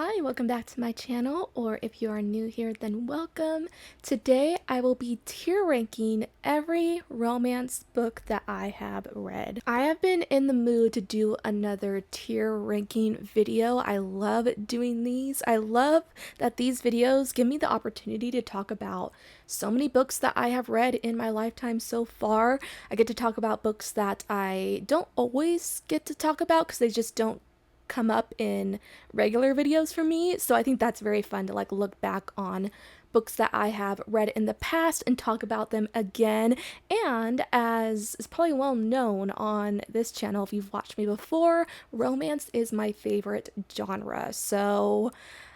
Hi, welcome back to my channel, or if you are new here, then welcome. Today I will be tier ranking every romance book that I have read. I have been in the mood to do another tier ranking video. I love doing these. I love that these videos give me the opportunity to talk about so many books that I have read in my lifetime so far. I get to talk about books that I don't always get to talk about because they just don't come up in regular videos for me. So I think that's very fun to look back on books that I have read in the past and talk about them again. And as is probably well known on this channel, if you've watched me before, romance is my favorite genre. So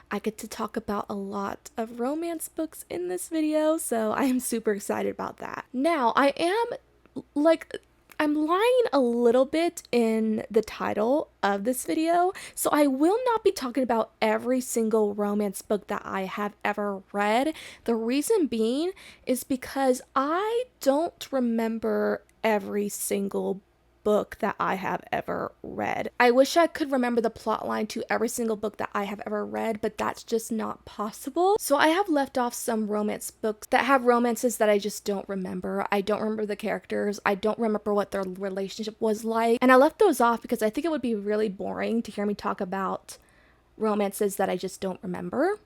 I get to talk about a lot of romance books in this video, so I am super excited about that. Now, I'm lying a little bit in the title of this video, so I will not be talking about every single romance book that I have ever read. The reason being is because I don't remember every single book that I have ever read. I wish I could remember the plot line to every single book that I have ever read, but that's just not possible. So I have left off some romance books that have romances that I just don't remember. I don't remember the characters. I don't remember what their relationship was like. And I left those off because I think it would be really boring to hear me talk about romances that I just don't remember.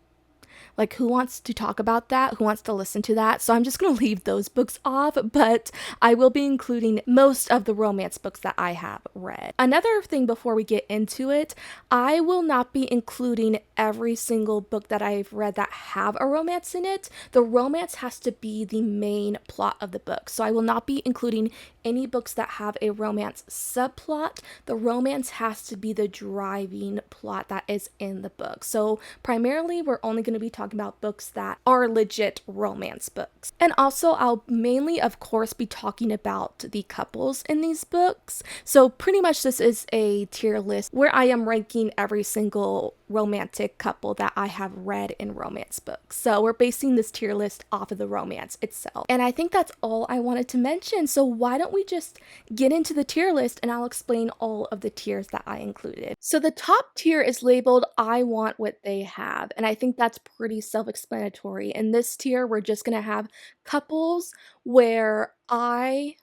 Like, who wants to talk about that? Who wants to listen to that? So I'm just going to leave those books off, but I will be including most of the romance books that I have read. Another thing before we get into it, I will not be including every single book that I've read that have a romance in it. The romance has to be the main plot of the book. So I will not be including any books that have a romance subplot. The romance has to be the driving plot that is in the book. So primarily, we're only going to be talking about books that are legit romance books. And also, I'll mainly, of course, be talking about the couples in these books. So pretty much this is a tier list where I am ranking every single romantic couple that I have read in romance books. So we're basing this tier list off of the romance itself. And I think that's all I wanted to mention. So why don't we just get into the tier list and I'll explain all of the tiers that I included. So the top tier is labeled I want what they have. And I think that's pretty self-explanatory. In this tier, we're just going to have couples where I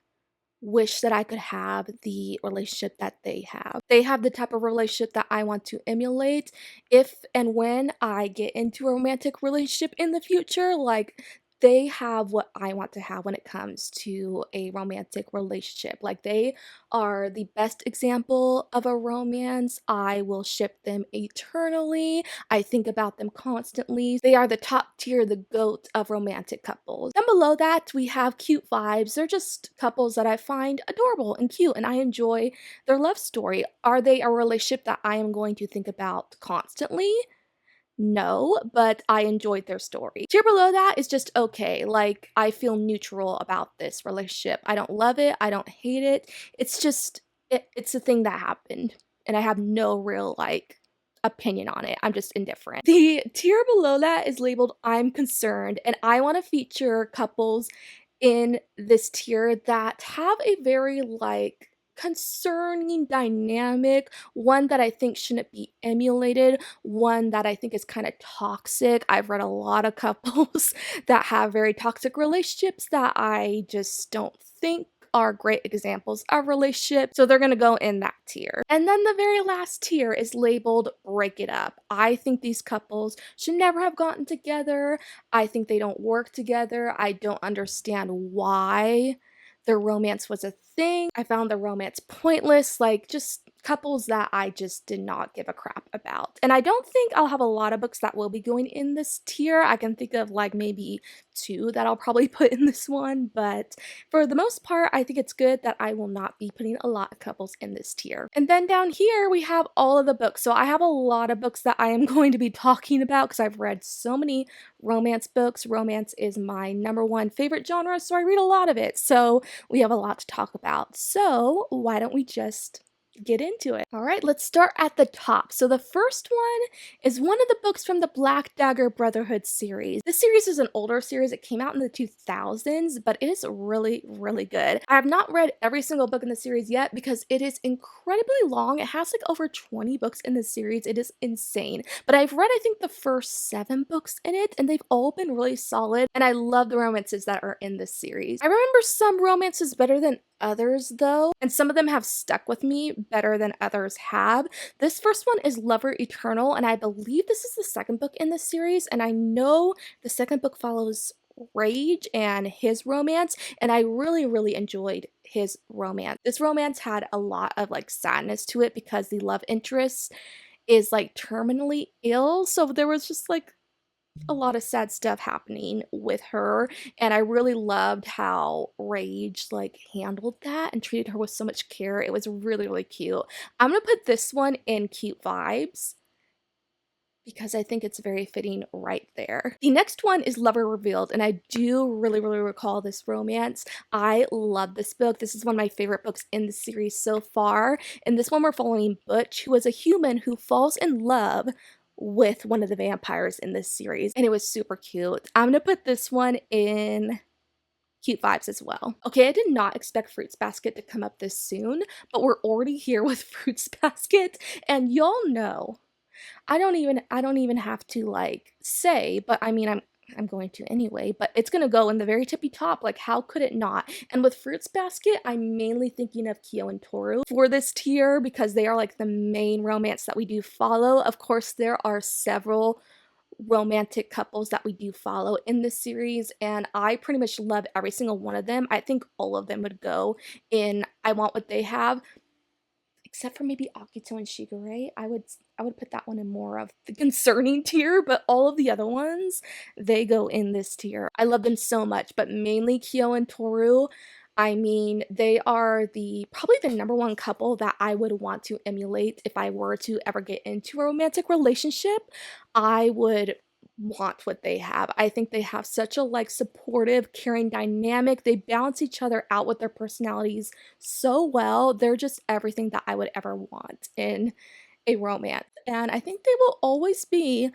wish that I could have the relationship that they have. They have the type of relationship that I want to emulate if and when I get into a romantic relationship in the future. Like, they have what I want to have when it comes to a romantic relationship. Like, they are the best example of a romance. I will ship them eternally. I think about them constantly. They are the top tier, the GOAT of romantic couples. Then below that, we have cute vibes. They're just couples that I find adorable and cute, and I enjoy their love story. Are they a relationship that I am going to think about constantly? No, but I enjoyed their story. Tier below that is just okay. Like, I feel neutral about this relationship. I don't love it. I don't hate it. It's just, it's a thing that happened. And I have no real, opinion on it. I'm just indifferent. The tier below that is labeled I'm concerned. And I want to feature couples in this tier that have a very, concerning dynamic, one that I think shouldn't be emulated, one that I think is kind of toxic. I've read a lot of couples that have very toxic relationships that I just don't think are great examples of relationships, so they're gonna go in that tier. And then the very last tier is labeled break it up. I think these couples should never have gotten together. I think they don't work together. I don't understand why their romance was a thing. I found the romance pointless, just couples that I just did not give a crap about. And I don't think I'll have a lot of books that will be going in this tier. I can think of maybe two that I'll probably put in this one, but for the most part, I think it's good that I will not be putting a lot of couples in this tier. And then down here, we have all of the books. So I have a lot of books that I am going to be talking about because I've read so many romance books. Romance is my #1 favorite genre, so I read a lot of it. So we have a lot to talk about. So why don't we just get into it. All right, let's start at the top. So the first one is one of the books from the Black Dagger Brotherhood series. This series is an older series. It came out in the 2000s, but it is really, really good. I have not read every single book in the series yet because it is incredibly long. It has like over 20 books in the series. It is insane. But I've read, I think, the first 7 books in it, and they've all been really solid. And I love the romances that are in this series. I remember some romances better than others though, and some of them have stuck with me better than others have. This first one is Lover Eternal, and I believe this is the second book in the series, and I know the second book follows Rage and his romance, and I really, really enjoyed his romance. This romance had a lot of like sadness to it because the love interest is like terminally ill, so there was just like a lot of sad stuff happening with her, and I really loved how Rage like handled that and treated her with so much care. It was really, really cute. I'm gonna put this one in cute vibes because I think it's very fitting right there. The next one is Lover Revealed, and I do really, really recall this romance. I love this book. This is one of my favorite books in the series so far. In this one, we're following Butch, who is a human who falls in love with one of the vampires in this series, and it was super cute. I'm gonna put this one in cute vibes as well. Okay, I did not expect Fruits Basket to come up this soon, but we're already here with Fruits Basket, and y'all know I don't even have to like say, but I mean I'm going to anyway, but it's gonna go in the very tippy top. Like, how could it not? And with Fruits Basket, I'm mainly thinking of Kyo and Toru for this tier because they are like the main romance that we do follow. Of course, there are several romantic couples that we do follow in this series, and I pretty much love every single one of them. I think all of them would go in I Want What They Have, except for maybe Akito and Shigure. I would put that one in more of the concerning tier, but all of the other ones, they go in this tier. I love them so much, but mainly Kyo and Toru. I mean, they are probably the number one couple that I would want to emulate if I were to ever get into a romantic relationship. I would want what they have. I think they have such a like supportive, caring dynamic. They balance each other out with their personalities so well. They're just everything that I would ever want in a romance. And I think they will always be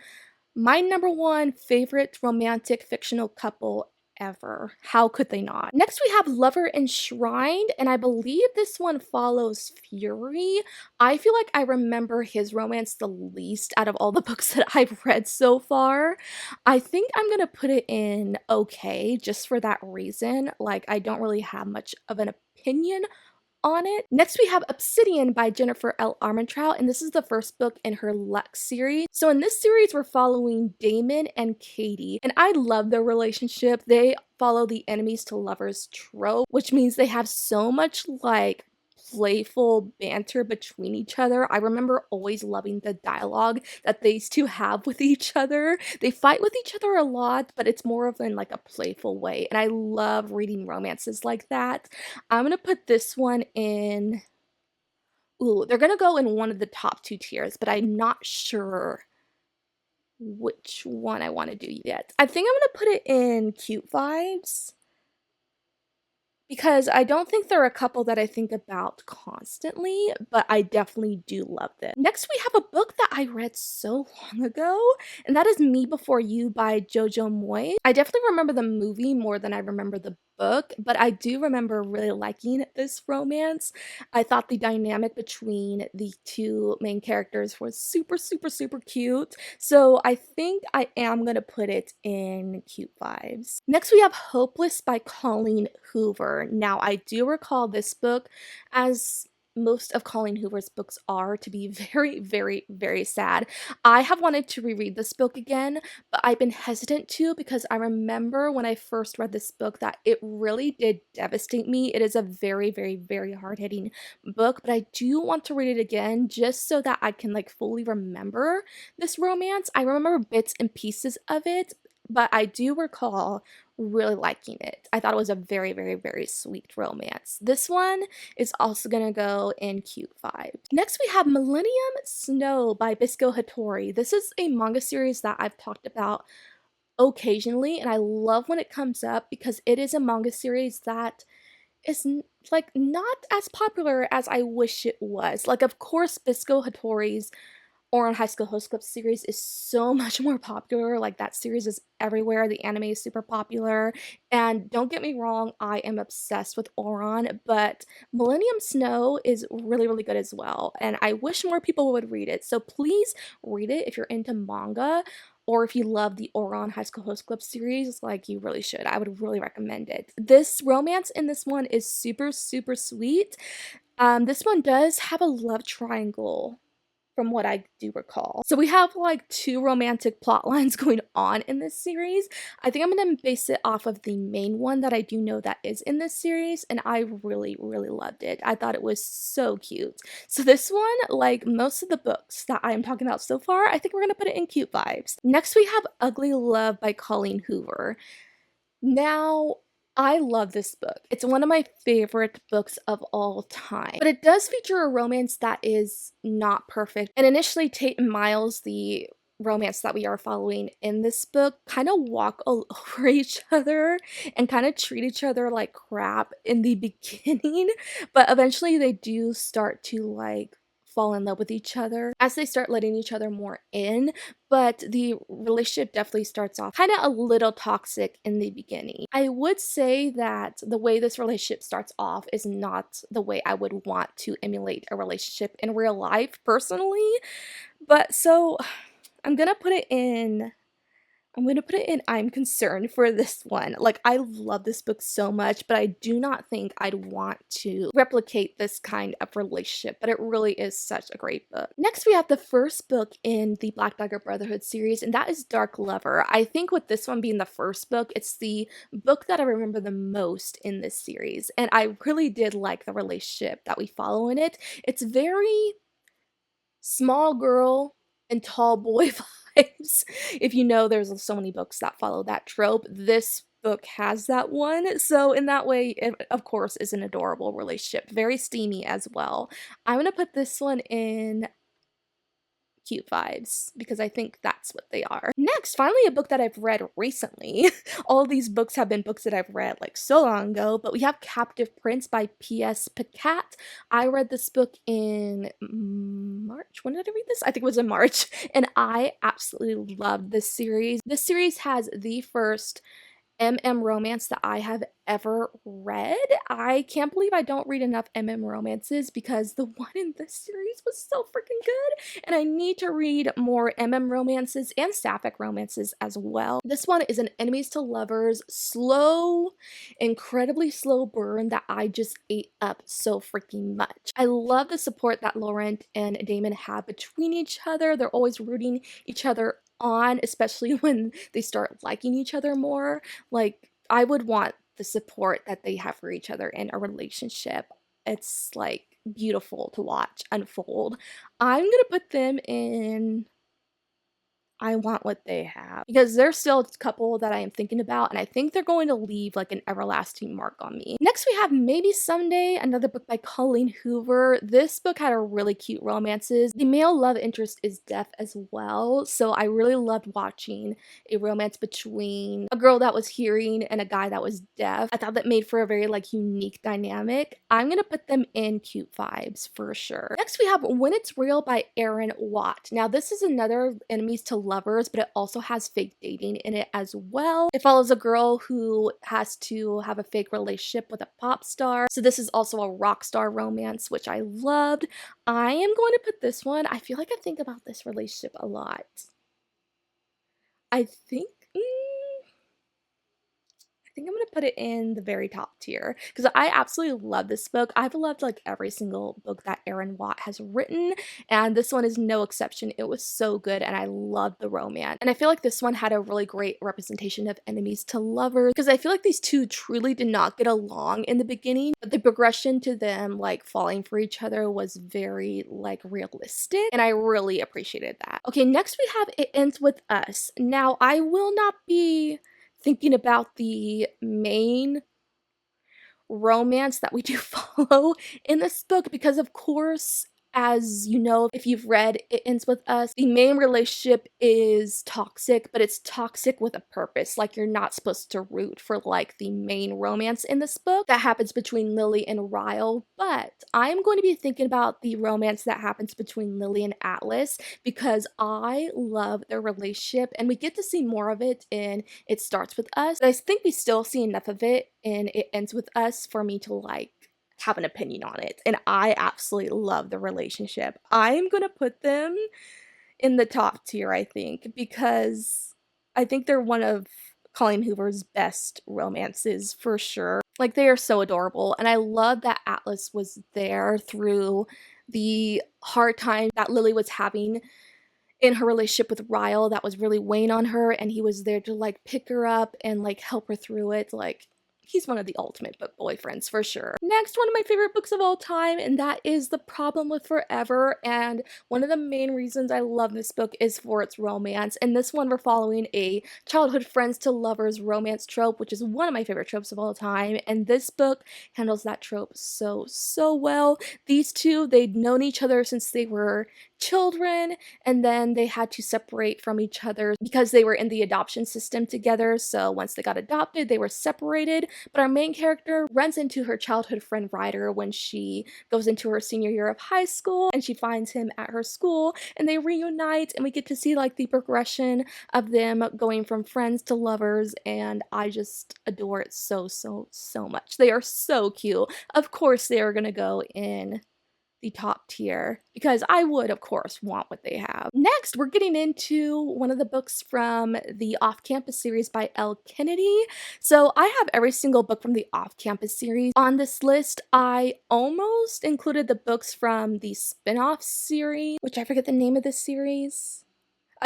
my number one favorite romantic fictional couple ever. How could they not? Next, we have Lover Enshrined, and I believe this one follows Fury. I feel like I remember his romance the least out of all the books that I've read so far. I think I'm gonna put it in okay just for that reason. Like, I don't really have much of an opinion on it. Next, we have Obsidian by Jennifer L. Armentrout, and this is the first book in her Lux series. So in this series, we're following Damon and Katie, and I love their relationship. They follow the enemies to lovers trope, which means they have so much like playful banter between each other. I remember always loving the dialogue that these two have with each other. They fight with each other a lot, but it's more of in like a playful way, and I love reading romances like that. I'm gonna put this one in. Ooh, they're gonna go in one of the top 2 tiers, but I'm not sure which one I want to do yet. I think I'm gonna put it in cute vibes because I don't think they're a couple that I think about constantly, but I definitely do love them. Next, we have a book that I read so long ago, and that is Me Before You by Jojo Moyes. I definitely remember the movie more than I remember the book, but I do remember really liking this romance. I thought the dynamic between the two main characters was super, super, super cute. So I think I am gonna put it in cute vibes. Next, we have Hopeless by Colleen Hoover. Now, I do recall this book, as most of Colleen Hoover's books are, to be very, very, very sad. I have wanted to reread this book again, but I've been hesitant to because I remember when I first read this book that it really did devastate me. It is a very, very, very hard-hitting book, but I do want to read it again just so that I can like fully remember this romance. I remember bits and pieces of it, but I do recall really liking it. I thought it was a very, very, very sweet romance. This one is also gonna go in cute vibes. Next, we have Millennium Snow by Bisco Hattori. This is a manga series that I've talked about occasionally, and I love when it comes up because it is a manga series that is like not as popular as I wish it was. Like, of course, Bisco Hattori's Ouran High School Host Club series is so much more popular. Like, that series is everywhere. The anime is super popular. And don't get me wrong, I am obsessed with Ouran, but Millennium Snow is really, really good as well. And I wish more people would read it. So please read it if you're into manga, or if you love the Ouran High School Host Club series, like, you really should. I would really recommend it. This romance in this one is super, super sweet. This one does have a love triangle from what I do recall. So we have like two romantic plot lines going on in this series. I think I'm gonna base it off of the main one that I do know that is in this series, and I really, really loved it. I thought it was so cute. So this one, like most of the books that I am talking about so far, I think we're gonna put it in cute vibes. Next we have Ugly Love by Colleen Hoover. Now, I love this book. It's one of my favorite books of all time. But it does feature a romance that is not perfect. And initially, Tate and Miles, the romance that we are following in this book, kind of walk all over each other and kind of treat each other like crap in the beginning. But eventually, they do start to like fall in love with each other as they start letting each other more in, but the relationship definitely starts off kind of a little toxic in the beginning. I would say that the way this relationship starts off is not the way I would want to emulate a relationship in real life personally, but so I'm gonna put it in I'm concerned for this one. Like, I love this book so much, but I do not think I'd want to replicate this kind of relationship, but it really is such a great book. Next, we have the first book in the Black Dagger Brotherhood series, and that is Dark Lover. I think with this one being the first book, it's the book that I remember the most in this series, and I really did like the relationship that we follow in it. It's very small girl and tall boy vibes. If you know, there's so many books that follow that trope. This book has that one. So in that way, it of course is an adorable relationship. Very steamy as well. I'm gonna put this one in cute vibes because I think that's what they are. Next, finally, a book that I've read recently. All these books have been books that I've read like so long ago, but we have Captive Prince by P.S. Pacat. I read this book in March. When did I read this? I think it was in March, and I absolutely loved this series. This series has the first romance that I have ever read. I can't believe I don't read enough romances because the one in this series was so freaking good, and I need to read more romances and sapphic romances as well. This one is an enemies to lovers, slow, incredibly slow burn that I just ate up so freaking much. I love the support that Laurent and Damon have between each other. They're always rooting each other on, especially when they start liking each other more. Like, I would want the support that they have for each other in a relationship. It's like beautiful to watch unfold. I'm gonna put them in I want what they have because there's still a couple that I am thinking about, and I think they're going to leave like an everlasting mark on me. Next, we have Maybe Someday, another book by Colleen Hoover. This book had a really cute romances. The male love interest is deaf as well, so I really loved watching a romance between a girl that was hearing and a guy that was deaf. I thought that made for a very like unique dynamic. I'm gonna put them in cute vibes for sure. Next, we have When It's Real by Aaron Watt. Now, this is another enemies to lovers, but it also has fake dating in it as well. It follows a girl who has to have a fake relationship with a pop star. So this is also a rock star romance, which I loved. I am going to put this one, I feel like I think about this relationship a lot. I think I think I'm gonna put it in the very top tier because I absolutely love this book. I've loved like every single book that Aaron Watt has written, and this one is no exception. It was so good, and I love the romance. And I feel like this one had a really great representation of enemies to lovers because I feel like these two truly did not get along in the beginning, but the progression to them like falling for each other was very like realistic, and I really appreciated that. Okay, next we have It Ends With Us. Now, I will not be thinking about the main romance that we do follow in this book because of course As you know, if you've read It Ends With Us, the main relationship is toxic, but it's toxic with a purpose. Like, you're not supposed to root for, like, the main romance in this book that happens between Lily and Ryle, but I'm going to be thinking about the romance that happens between Lily and Atlas because I love their relationship, and we get to see more of it in It Starts With Us, but I think we still see enough of it in It Ends With Us for me to, like, have an opinion on it, and I absolutely love the relationship. I'm gonna put them in the top tier, I think, because I think they're one of Colleen Hoover's best romances for sure. Like, they are so adorable, and I love that Atlas was there through the hard time that Lily was having in her relationship with Ryle that was really weighing on her, and he was there to, like, pick her up and, like, help her through it. Like, he's one of the ultimate book boyfriends for sure. Next, one of my favorite books of all time, and that is The Problem with Forever, and one of the main reasons I love this book is for its romance. In this one, we're following a childhood friends to lovers romance trope, which is one of my favorite tropes of all time, and this book handles that trope so, so well. These two, they'd known each other since they were children, and then they had to separate from each other because they were in the adoption system together. So once they got adopted, they were separated. But our main character runs into her childhood friend Ryder when she goes into her senior year of high school, and she finds him at her school, and they reunite, and we get to see like the progression of them going from friends to lovers, and I just adore it so, so, so much. They are so cute. Of course, they are gonna go in the top tier because I would, of course, want what they have. Next, we're getting into one of the books from the Off Campus series by Elle Kennedy. So I have every single book from the Off Campus series on this list. I almost included the books from the spin-off series, which I forget the name of this series.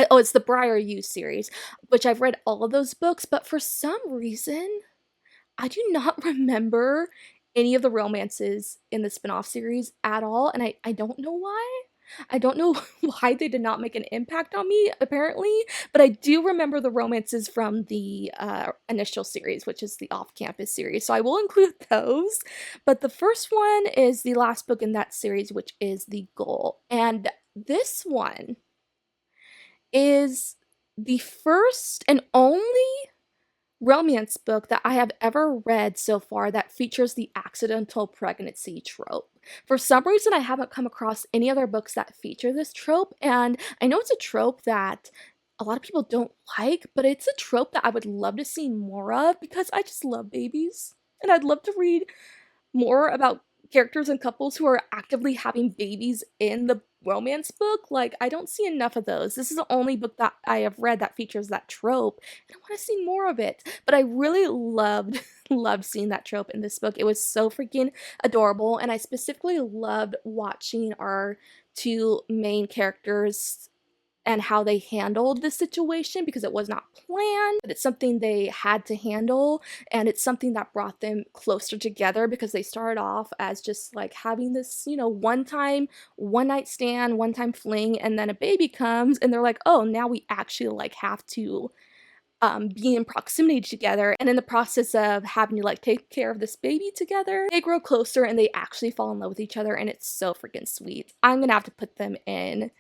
Oh, it's the Briar U series, which I've read all of those books, but for some reason, I do not remember any of the romances in the spin-off series at all, and I don't know why. I don't know why they did not make an impact on me, apparently, but I do remember the romances from the initial series, which is the Off-Campus series, so I will include those. But the first one is the last book in that series, which is The Goal, and this one is the first and only romance book that I have ever read so far that features the accidental pregnancy trope. For some reason, I haven't come across any other books that feature this trope, and I know it's a trope that a lot of people don't like, but it's a trope that I would love to see more of because I just love babies, and I'd love to read more about characters and couples who are actively having babies in the romance book. Like, I don't see enough of those. This is the only book that I have read that features that trope, and I want to see more of it. But I really loved loved seeing that trope in this book. It was so freaking adorable, and I specifically loved watching our two main characters and how they handled the situation because it was not planned, but it's something they had to handle, and it's something that brought them closer together because they started off as just like having this, you know, one night stand, one time fling, and then a baby comes and they're like, oh, now we actually like have to be in proximity together, and in the process of having to like take care of this baby together, they grow closer and they actually fall in love with each other, and it's so freaking sweet. I'm gonna have to put them in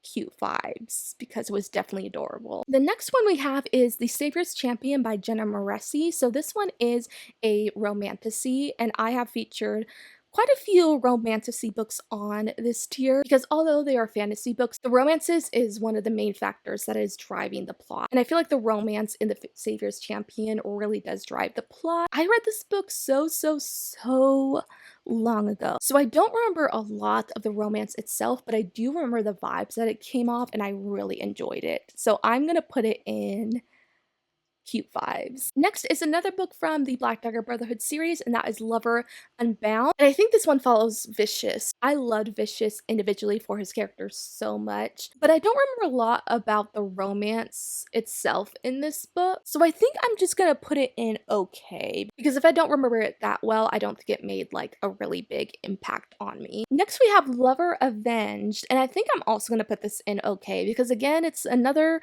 cute vibes because it was definitely adorable. The next one we have is The Savior's Champion by Jenna Moreci. So this one is a romantasy, and I have featured quite a few romantasy books on this tier because although they are fantasy books, the romances is one of the main factors that is driving the plot. And I feel like the romance in The Savior's Champion really does drive the plot. I read this book so long ago, so I don't remember a lot of the romance itself, but I do remember the vibes that it came off, and I really enjoyed it. So I'm gonna put it in cute vibes. Next is another book from the Black Dagger Brotherhood series, and that is Lover Unbound. And I think this one follows Vicious. I loved Vicious individually for his character so much, but I don't remember a lot about the romance itself in this book. So I think I'm just gonna put it in okay, because if I don't remember it that well, I don't think it made like a really big impact on me. Next we have Lover Avenged, and I think I'm also gonna put this in okay, because again, it's another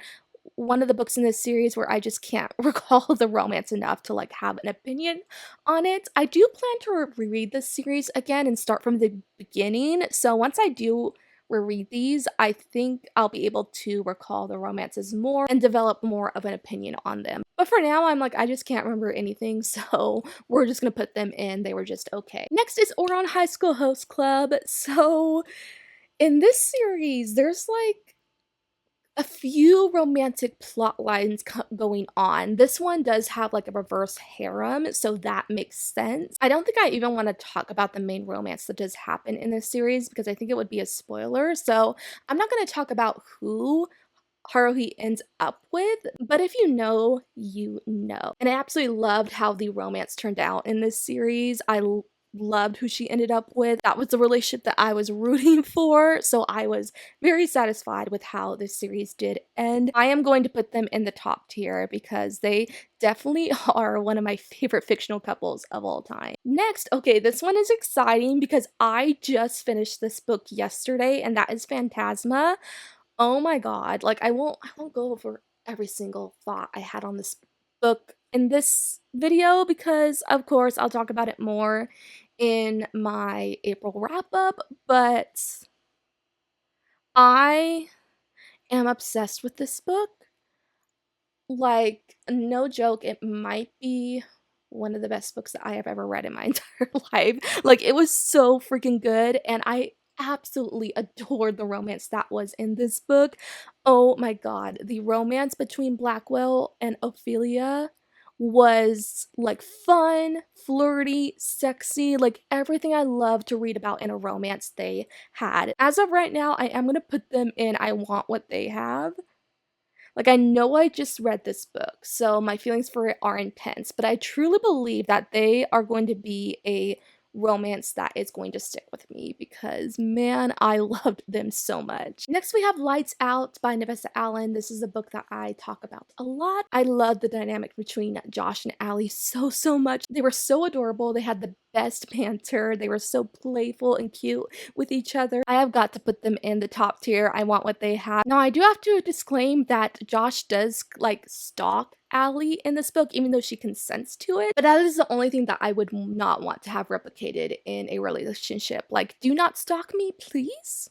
one of the books in this series where I just can't recall the romance enough to like have an opinion on it. I do plan to reread this series again and start from the beginning. So once I do reread these, I think I'll be able to recall the romances more and develop more of an opinion on them. But for now, I'm like, I just can't remember anything, so we're just gonna put them in. They were just okay. Next is Ouran High School Host Club. So in this series, there's like a few romantic plot lines going on. This one does have like a reverse harem, so that makes sense. I don't think I even want to talk about the main romance that does happen in this series because I think it would be a spoiler. So I'm not going to talk about who Haruhi ends up with, but if you know, you know. And I absolutely loved how the romance turned out in this series. Loved who she ended up with. That was the relationship that I was rooting for, so I was very satisfied with how this series did end. I am going to put them in the top tier because they definitely are one of my favorite fictional couples of all time. Next, okay, this one is exciting because I just finished this book yesterday, and that is Phantasma. Oh my god, like I won't go over every single thought I had on this book in this video because of course I'll talk about it more in my April wrap up, but I am obsessed with this book. Like, no joke, it might be one of the best books that I have ever read in my entire life. Like, it was so freaking good, and I absolutely adored the romance that was in this book. Oh my god, the romance between Blackwell and Ophelia was like fun, flirty, sexy, like everything I love to read about in a romance they had. As of right now, I am gonna put them in I want what they have. Like, I know I just read this book, so my feelings for it are intense, but I truly believe that they are going to be a romance that is going to stick with me because, man, I loved them so much. Next, we have Lights Out by Navessa Allen. This is a book that I talk about a lot. I love the dynamic between Josh and Allie so much. They were so adorable. They had the best banter. They were so playful and cute with each other. I have got to put them in the top tier. I want what they have. Now, I do have to disclaim that Josh does like stalk Allie in this book, even though she consents to it. But that is the only thing that I would not want to have replicated in a relationship. Like, do not stalk me, please.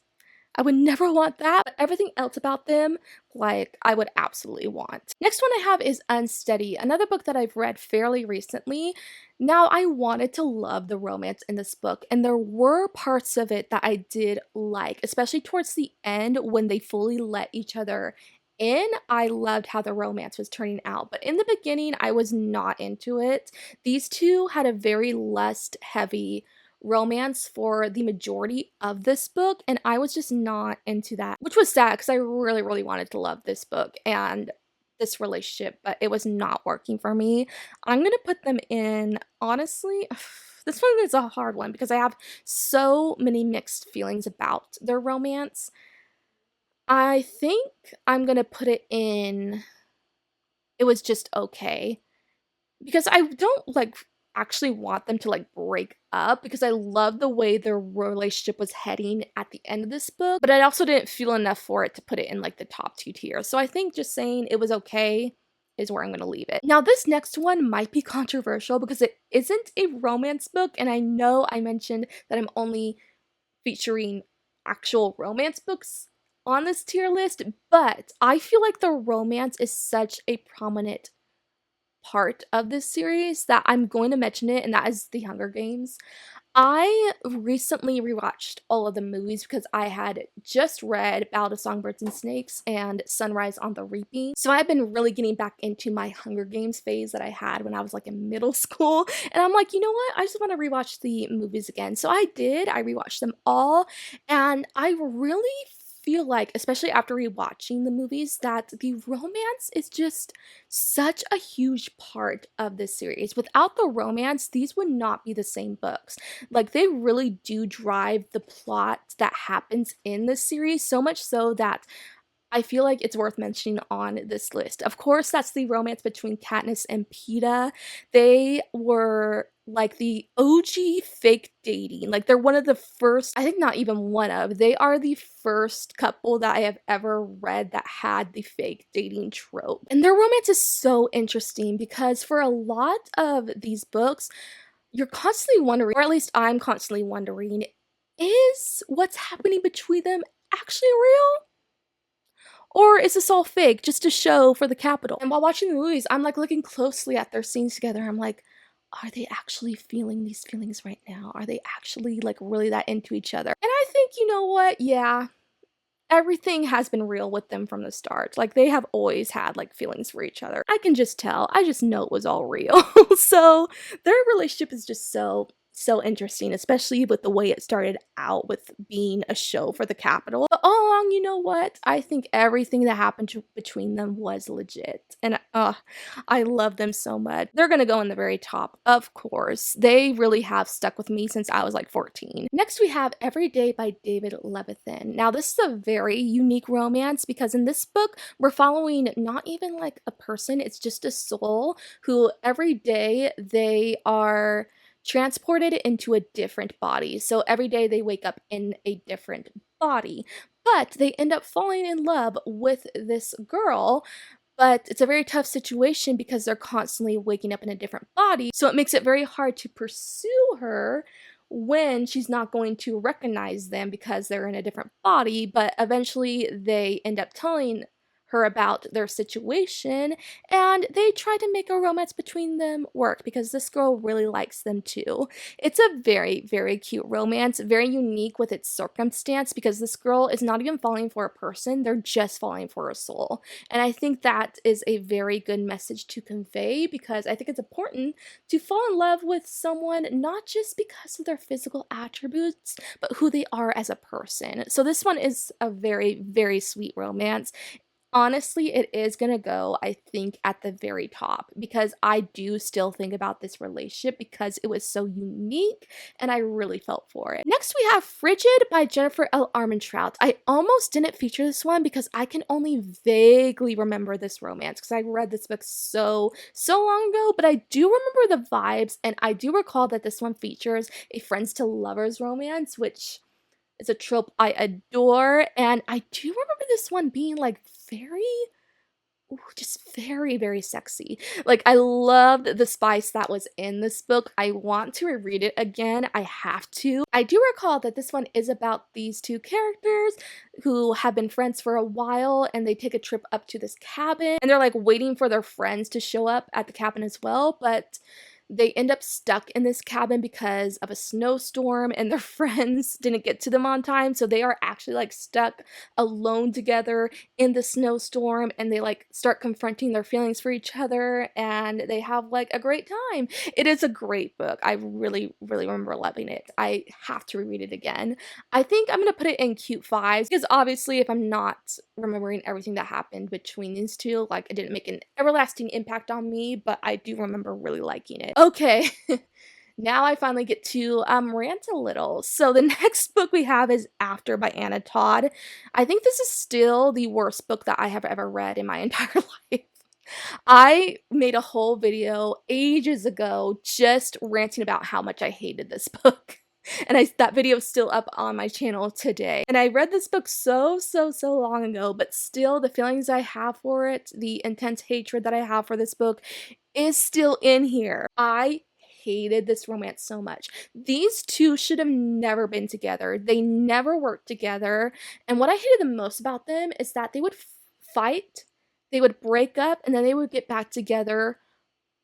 I would never want that, but everything else about them, like, I would absolutely want. Next one I have is Unsteady, another book that I've read fairly recently. Now, I wanted to love the romance in this book, and there were parts of it that I did like, especially towards the end when they fully let each other in. I loved how the romance was turning out, but in the beginning, I was not into it. These two had a very lust-heavy romance for the majority of this book, and I was just not into that, which was sad because I really wanted to love this book and this relationship, but it was not working for me. I'm gonna put them in, honestly, this one is a hard one because I have so many mixed feelings about their romance. I think I'm gonna put it in, it was just okay. Because I don't, like, actually want them to, like, break up because I love the way their relationship was heading at the end of this book, but I also didn't feel enough for it to put it in, like, the top 2 tiers. So I think just saying it was okay is where I'm gonna leave it. Now, this next one might be controversial because it isn't a romance book, and I know I mentioned that I'm only featuring actual romance books on this tier list, but I feel like the romance is such a prominent part of this series that I'm going to mention it, and that is The Hunger Games. I recently rewatched all of the movies because I had just read Ballad of Songbirds and Snakes and Sunrise on the Reaping. So I've been really getting back into my Hunger Games phase that I had when I was like in middle school. And I'm like, you know what? I just want to rewatch the movies again. So I did. I rewatched them all. And I really feel like, especially after rewatching the movies, that the romance is just such a huge part of this series. Without the romance, these would not be the same books. Like, they really do drive the plot that happens in this series, so much so that I feel like it's worth mentioning on this list. Of course, that's the romance between Katniss and Peeta. They were like the OG fake dating. Like they're one of the first, I think not even one of, they are the first couple that I have ever read that had the fake dating trope. And their romance is so interesting because for a lot of these books, you're constantly wondering, or at least I'm constantly wondering, is what's happening between them actually real? Or is this all fake just a show for the Capitol? And while watching the movies, I'm like looking closely at their scenes together. I'm like, are they actually feeling these feelings right now? Are they actually like really that into each other? And I think, you know what? Yeah, everything has been real with them from the start. Like they have always had like feelings for each other. I can just tell. I just know it was all real. So their relationship is just so interesting, especially with the way it started out with being a show for the Capitol. But all along, you know what? I think everything that happened between them was legit. And I love them so much. They're gonna go in the very top, of course. They really have stuck with me since I was like 14. Next, we have Every Day by David Levithan. Now, this is a very unique romance because in this book, we're following not even like a person, it's just a soul who every day they are transported into a different body. So every day they wake up in a different body. But they end up falling in love with this girl, but it's a very tough situation because they're constantly waking up in a different body. So it makes it very hard to pursue her when she's not going to recognize them because they're in a different body. But eventually they end up telling her about their situation and they try to make a romance between them work because this girl really likes them too. It's a very cute romance, very unique with its circumstance because this girl is not even falling for a person, they're just falling for a soul. And I think that is a very good message to convey because I think it's important to fall in love with someone not just because of their physical attributes, but who they are as a person. So this one is a very sweet romance. Honestly, it is gonna go, I think, at the very top because I do still think about this relationship because it was so unique and I really felt for it. Next, we have Frigid by Jennifer L. Armentrout. I almost didn't feature this one because I can only vaguely remember this romance because I read this book so long ago, but I do remember the vibes and I do recall that this one features a friends to lovers romance, which is a trope I adore, and I do remember this one being, like, very ooh, just very sexy. Like, I loved the spice that was in this book. I want to reread it again. I have to. I do recall that this one is about these two characters who have been friends for a while, and they take a trip up to this cabin, and they're, like, waiting for their friends to show up at the cabin as well, but they end up stuck in this cabin because of a snowstorm and their friends didn't get to them on time, so they are actually like stuck alone together in the snowstorm and they like start confronting their feelings for each other and they have like a great time. It is a great book. I really remember loving it. I have to reread it again. I think I'm gonna put it in cute fives because obviously if I'm not remembering everything that happened between these two, like it didn't make an everlasting impact on me, but I do remember really liking it. Okay, now I finally get to rant a little. So the next book we have is After by Anna Todd. I think this is still the worst book that I have ever read in my entire life. I made a whole video ages ago just ranting about how much I hated this book. And that video is still up on my channel today. And I read this book so long ago, but still the feelings I have for it, the intense hatred that I have for this book is still in here. I hated this romance so much. These two should have never been together. They never worked together. And what I hated the most about them is that they would fight, they would break up, and then they would get back together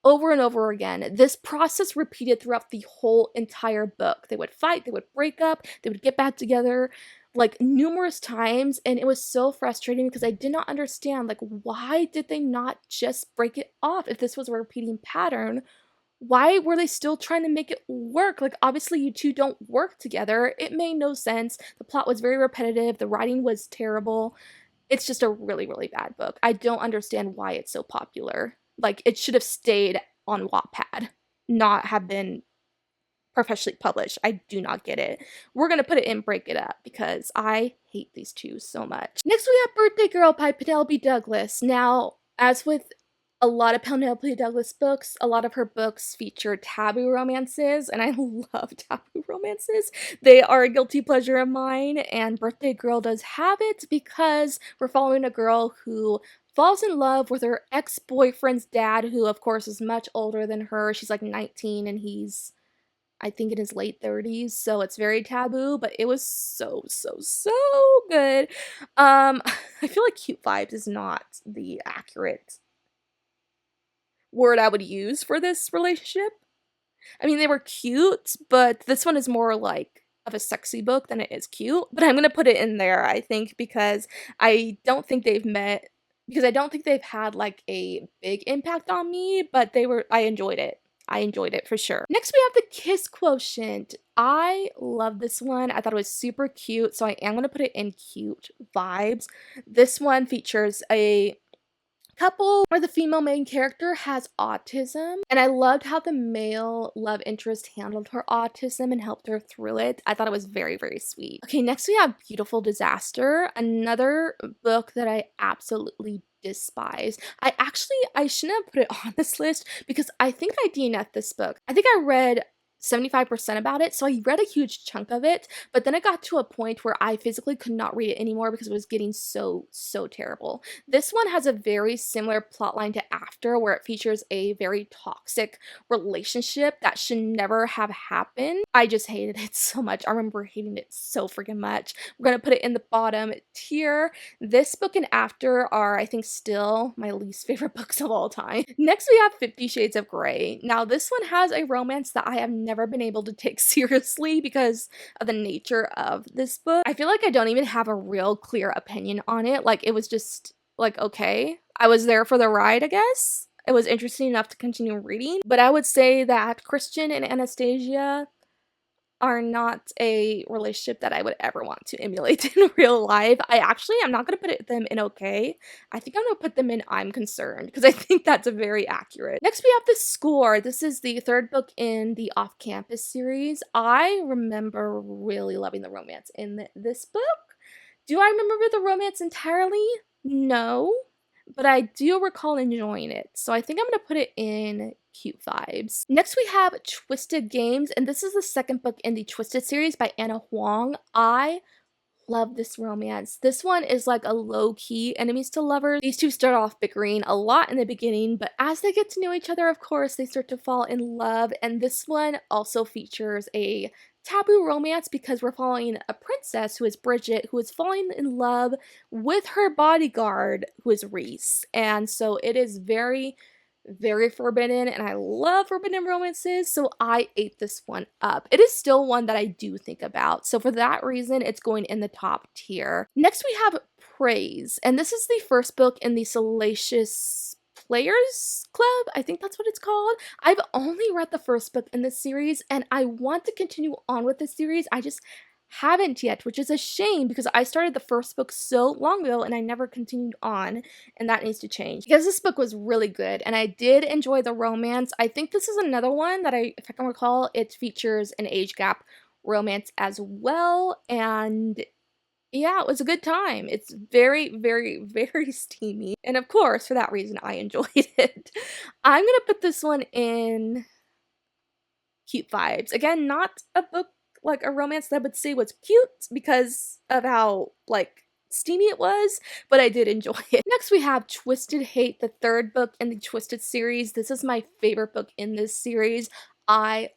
over and over again. This process repeated throughout the whole entire book. They would fight, they would break up, they would get back together like numerous times, and it was so frustrating because I did not understand like why did they not just break it off if this was a repeating pattern? Why were they still trying to make it work? Like obviously you two don't work together. It made no sense. The plot was very repetitive, the writing was terrible. It's just a really bad book. I don't understand why it's so popular. Like, it should have stayed on Wattpad, not have been professionally published. I do not get it. We're gonna put it in Break It Up because I hate these two so much. Next we have Birthday Girl by Penelope Douglas. Now, as with a lot of Penelope Douglas books, a lot of her books feature taboo romances, and I love taboo romances. They are a guilty pleasure of mine, and Birthday Girl does have it because we're following a girl who falls in love with her ex-boyfriend's dad, who of course is much older than her. She's like 19 and he's, I think, in his late 30s, so it's very taboo, but it was so, so, so good. I feel like cute vibes is not the accurate word I would use for this relationship. I mean, they were cute, but this one is more like of a sexy book than it is cute. But I'm gonna put it in there, I think, because I don't think they've met, because I don't think they've had like a big impact on me, but I enjoyed it. I enjoyed it for sure. Next, we have The Kiss Quotient. I love this one. I thought it was super cute, so I am gonna put it in cute vibes. This one features a couple where the female main character has autism, and I loved how the male love interest handled her autism and helped her through it. I thought it was very, very sweet. Okay, next we have Beautiful Disaster, another book that I absolutely despise. I shouldn't have put it on this list because I think I DNF'd this book. I think I read 75% about it, so I read a huge chunk of it, but then it got to a point where I physically could not read it anymore because it was getting so, so terrible. This one has a very similar plotline to After, where it features a very toxic relationship that should never have happened. I just hated it so much. I remember hating it so freaking much. We're gonna put it in the bottom tier. This book and After are, I think, still my least favorite books of all time. Next, we have 50 Shades of Grey. Now, this one has a romance that I have never been able to take seriously because of the nature of this book. I feel like I don't even have a real clear opinion on it. Like, it was just like, okay, I was there for the ride, I guess. It was interesting enough to continue reading, but I would say that Christian and Anastasia are not a relationship that I would ever want to emulate in real life. I'm not gonna put them in okay. I think I'm gonna put them in I'm concerned because I think that's very accurate. Next, we have The Score. This is the third book in the Off Campus series. I remember really loving the romance in this book. Do I remember the romance entirely? No, but I do recall enjoying it. So I think I'm gonna put it in cute vibes. Next, we have Twisted Games, and this is the second book in the Twisted series by Anna Huang. I love this romance. This one is like a low-key enemies to lovers. These two start off bickering a lot in the beginning, but as they get to know each other, of course, they start to fall in love. And this one also features a taboo romance because we're following a princess who is Bridget, who is falling in love with her bodyguard, who is Reese. And so it is very, very forbidden, and I love forbidden romances, so I ate this one up. It is still one that I do think about, so for that reason, it's going in the top tier. Next, we have Praise, and this is the first book in the Salacious Players Club. I think that's what it's called. I've only read the first book in this series, and I want to continue on with this series. I just haven't yet, which is a shame because I started the first book so long ago and I never continued on, and that needs to change because this book was really good and I did enjoy the romance. I think this is another one that if I can recall, it features an age gap romance as well, and yeah, it was a good time. It's very, very, very steamy, and of course, for that reason, I enjoyed it. I'm gonna put this one in cute vibes. Again, not a book like a romance that I would say was cute because of how like steamy it was, but I did enjoy it. Next, we have Twisted Hate, the third book in the Twisted series. This is my favorite book in this series. I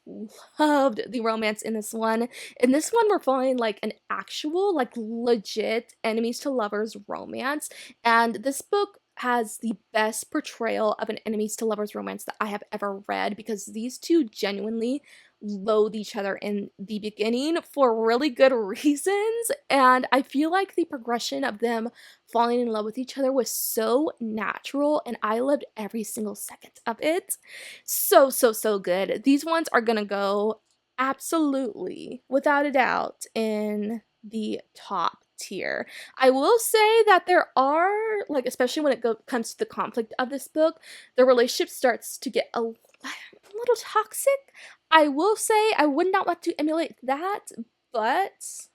loved the romance in this one. In this one, we're following like an actual, like legit enemies to lovers romance, and this book has the best portrayal of an enemies to lovers romance that I have ever read because these two genuinely loathe each other in the beginning for really good reasons, and I feel like the progression of them falling in love with each other was so natural and I loved every single second of it. So, so, so good. These ones are gonna go absolutely, without a doubt, in the top tier. I will say that there are, like, especially when it comes to the conflict of this book, the relationship starts to get a a little toxic. I will say I would not want to emulate that, but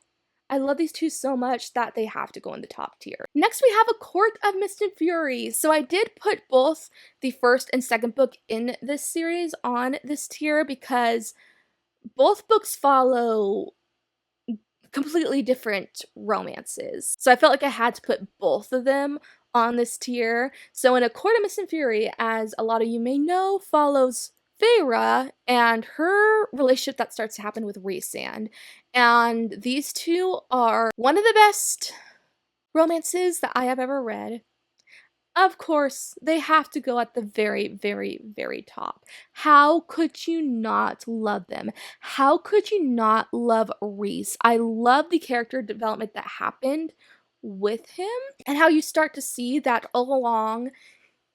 I love these two so much that they have to go in the top tier. Next, we have A Court of Mist and Fury. So I did put both the first and second book in this series on this tier because both books follow completely different romances. So I felt like I had to put both of them on this tier. So in A Court of Mist and Fury, as a lot of you may know, follows Feyre and her relationship that starts to happen with Rhysand. And these two are one of the best romances that I have ever read. Of course, they have to go at the very, very, very top. How could you not love them? How could you not love Rhys? I love the character development that happened with him and how you start to see that all along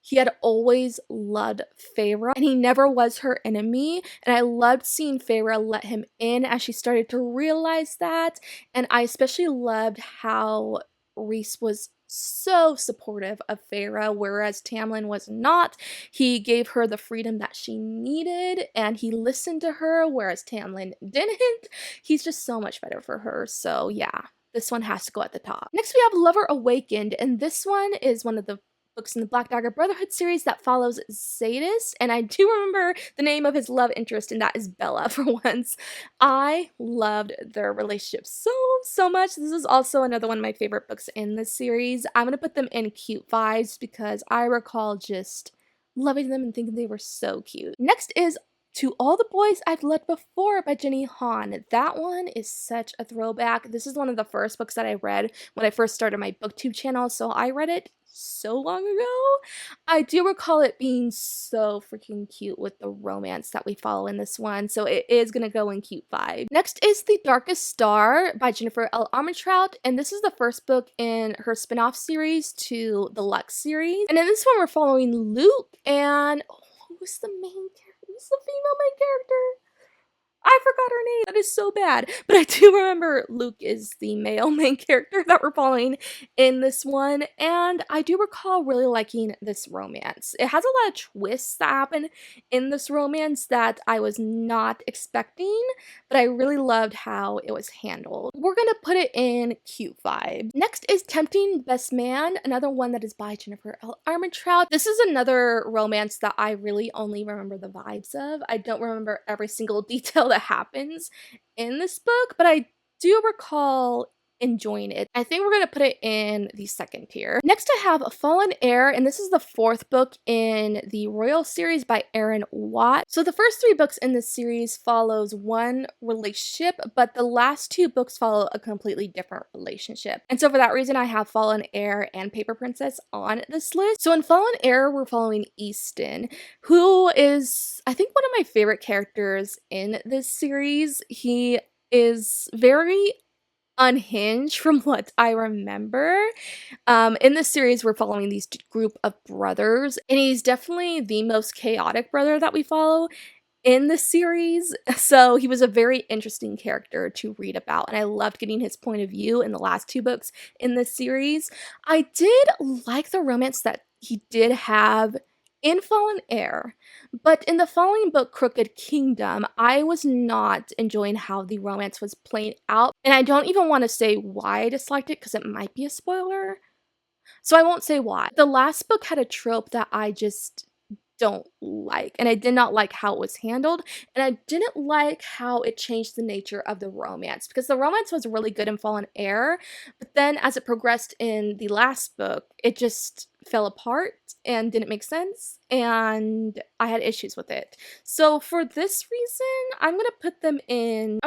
he had always loved Feyre and he never was her enemy. And I loved seeing Feyre let him in as she started to realize that. And I especially loved how Rhys was so supportive of Feyre, whereas Tamlin was not. He gave her the freedom that she needed and he listened to her, whereas Tamlin didn't. He's just so much better for her. So yeah, this one has to go at the top. Next we have Lover Awakened, and this one is one of the books in the Black Dagger Brotherhood series that follows Xaetus, and I do remember the name of his love interest, and that is Bella for once. I loved their relationship so much. This is also another one of my favorite books in this series. I'm gonna put them in cute vibes because I recall just loving them and thinking they were so cute. Next is To All the Boys I've Loved Before by Jenny Han. That one is such a throwback. This is one of the first books that I read when I first started my booktube channel, so I read it so long ago. I do recall it being so freaking cute with the romance that we follow in this one, so it is gonna go in cute vibe. Next is The Darkest Star by Jennifer L. Armentrout, and this is the first book in her spin-off series to the Lux series. And in this one, we're following Luke and who's the main character? Who's the female main character? I forgot her name. That is so bad. But I do remember Luke is the male main character that we're following in this one. And I do recall really liking this romance. It has a lot of twists that happen in this romance that I was not expecting, but I really loved how it was handled. We're gonna put it in cute vibe. Next is Tempting Best Man, another one that is by Jennifer L. Armentrout. This is another romance that I really only remember the vibes of. I don't remember every single detail that happens in this book, but I do recall enjoying it. I think we're going to put it in the second tier. Next I have A Fallen Heir, and this is the fourth book in the Royal series by Aaron Watt. So the first three books in this series follows one relationship, but the last two books follow a completely different relationship. And so for that reason, I have Fallen Heir and Paper Princess on this list. So in Fallen Heir, we're following Easton, who is, I think, one of my favorite characters in this series. He is very unhinged from what I remember. In this series, we're following these group of brothers, and he's definitely the most chaotic brother that we follow in the series. So he was a very interesting character to read about, and I loved getting his point of view in the last two books in this series. I did like the romance that he did have in Fallen Heir, but in the following book, Crooked Kingdom, I was not enjoying how the romance was playing out, and I don't even want to say why I disliked it because it might be a spoiler, so I won't say why. The last book had a trope that I just don't like, and I did not like how it was handled, and I didn't like how it changed the nature of the romance, because the romance was really good in Fallen Heir, but then as it progressed in the last book, it just fell apart and didn't make sense, and I had issues with it. So for this reason, I'm gonna put them in